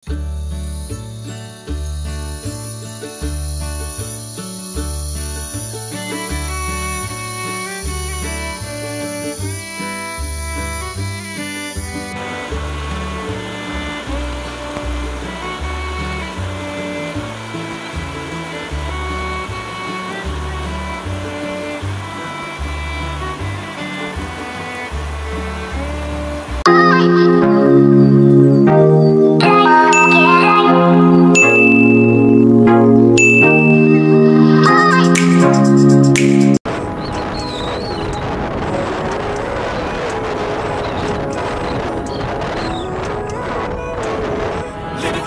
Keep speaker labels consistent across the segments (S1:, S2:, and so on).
S1: Living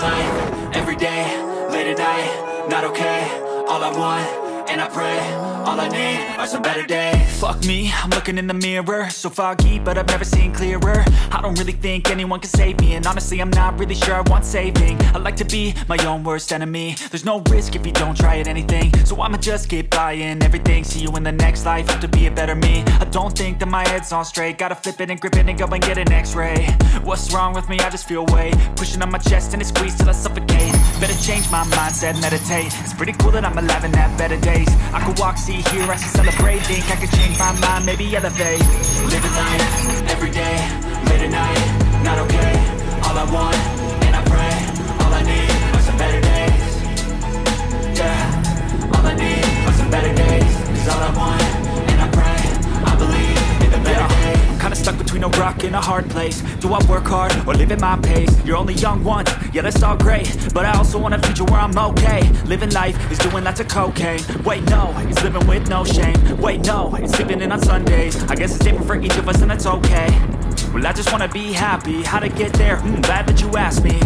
S1: life, every day, late at night, not okay. All I want, and I pray, all I need are some better days. Fuck me, I'm looking in the mirror, so foggy, but I've never seen clearer. I don't really think anyone can save me, and honestly I'm not really sure I want saving. I like to be my own worst enemy. There's no risk if you don't try at anything, so I'ma just keep buying everything. See you in the next life, have to be a better me. I don't think that my head's on straight, gotta flip it and grip it and go and get an x-ray. What's wrong with me? I just feel weight pushing on my chest and it squeezes till I suffocate. Better change my mindset, meditate. It's pretty cool that I'm alive and have better days. I could walk, see, hear, I should celebrate. Think I could change my mind, maybe elevate. Living life, every day, late at night, not okay. All I want, and I pray, all I need are some better days. Yeah, all I need are some better days. Cause all I want, and I pray, I believe in the better days. I'm kinda stuck between a rock and a hard place. Do I work hard or live at my pace? You're only young once, yeah that's all great, but I also want a future where I'm okay. Living life is doing lots of cocaine. Wait no, it's living with no shame. Wait no, it's sleeping in on Sundays. I guess it's different for each of us and that's okay. Well I just wanna be happy, how to get there? Glad that you asked me.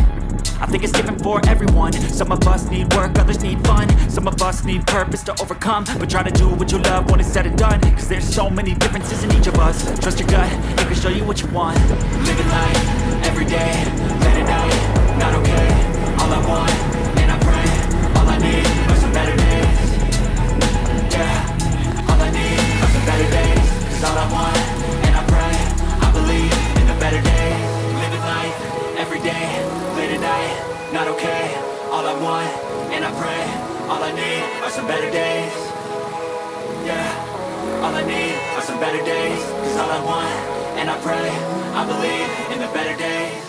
S1: I think it's different for everyone. Some of us need work, others need fun. Some of us need purpose to overcome. But try to do what you love when it's said and done, cause there's so many differences in each of us. Trust your gut, it can show you what you want. Living life, every day, late at night, not okay. All I want, and I pray, all I need are some better days. Yeah, all I need are some better days. Cause all I want, and I pray, I believe in the better days. Living life, every day, late at night, not okay. All I want, and I pray, all I need are some better days. Yeah, all I need are some better days. Cause all I want, and I pray, I believe in the better days.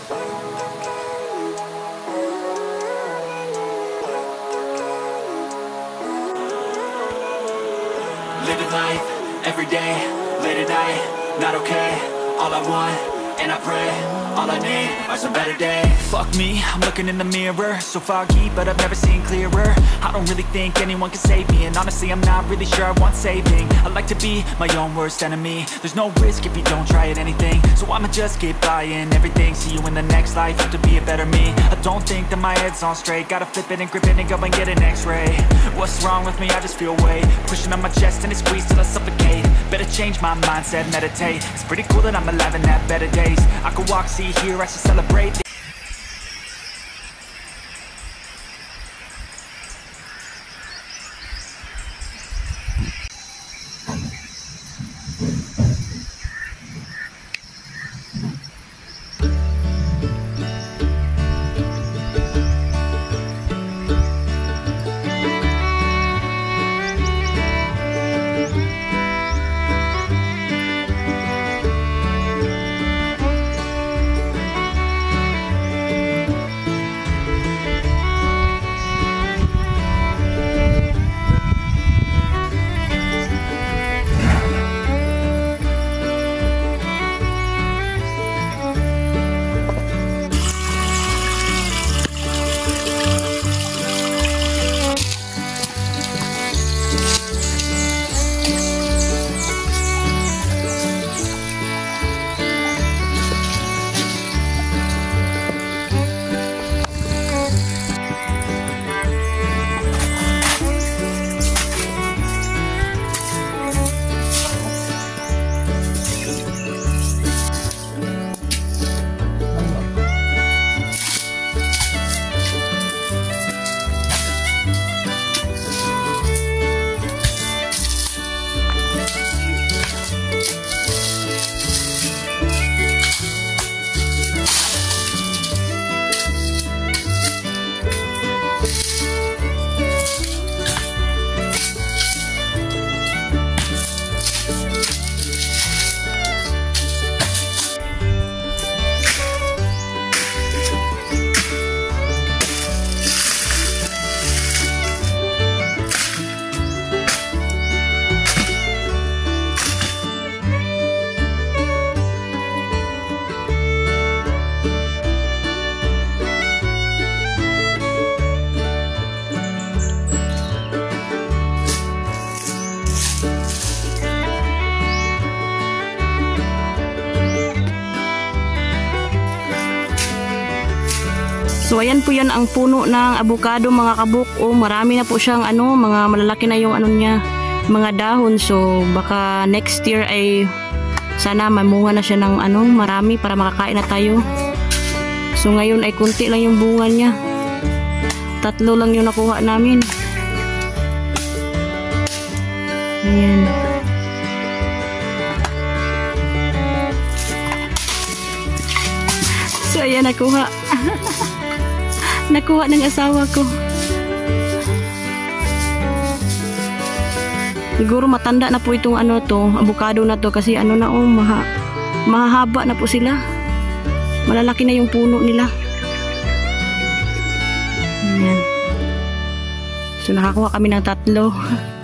S1: Living life, every day, late at night, not okay. All I want, and I pray, all I need are some better days. Fuck me, I'm looking in the mirror, so foggy, but I've never seen clearer. I don't really think anyone can save me, and honestly I'm not really sure I want saving. I like to be my own worst enemy. There's no risk if you don't try at anything, so I'ma just keep buying everything. See you in the next life, have to be a better me. I don't think that my head's on straight, gotta flip it and grip it and go and get an x-ray. What's wrong with me? I just feel weight pushing on my chest and it squeezes till I suffocate. Better change my mindset, meditate. It's pretty cool that I'm alive and have better days. I could walk, see, hear, I should celebrate.
S2: So ayan po yan ang puno ng avocado mga kabuk. Oh, marami na po siyang mga malalaki na yung niya, mga dahon. So baka next year ay sana mamunga na siya ng marami para makakain na tayo. So ngayon ay kunti lang yung bunga niya. 3 lang yung nakuha namin. Ayan. So ayan, nakuha. Nakuha ng asawa ko. Siguro matanda na po itong avocado na to kasi mahahaba na po sila. Malalaki na yung puno nila. Ayan. So nakakuha kami ng 3.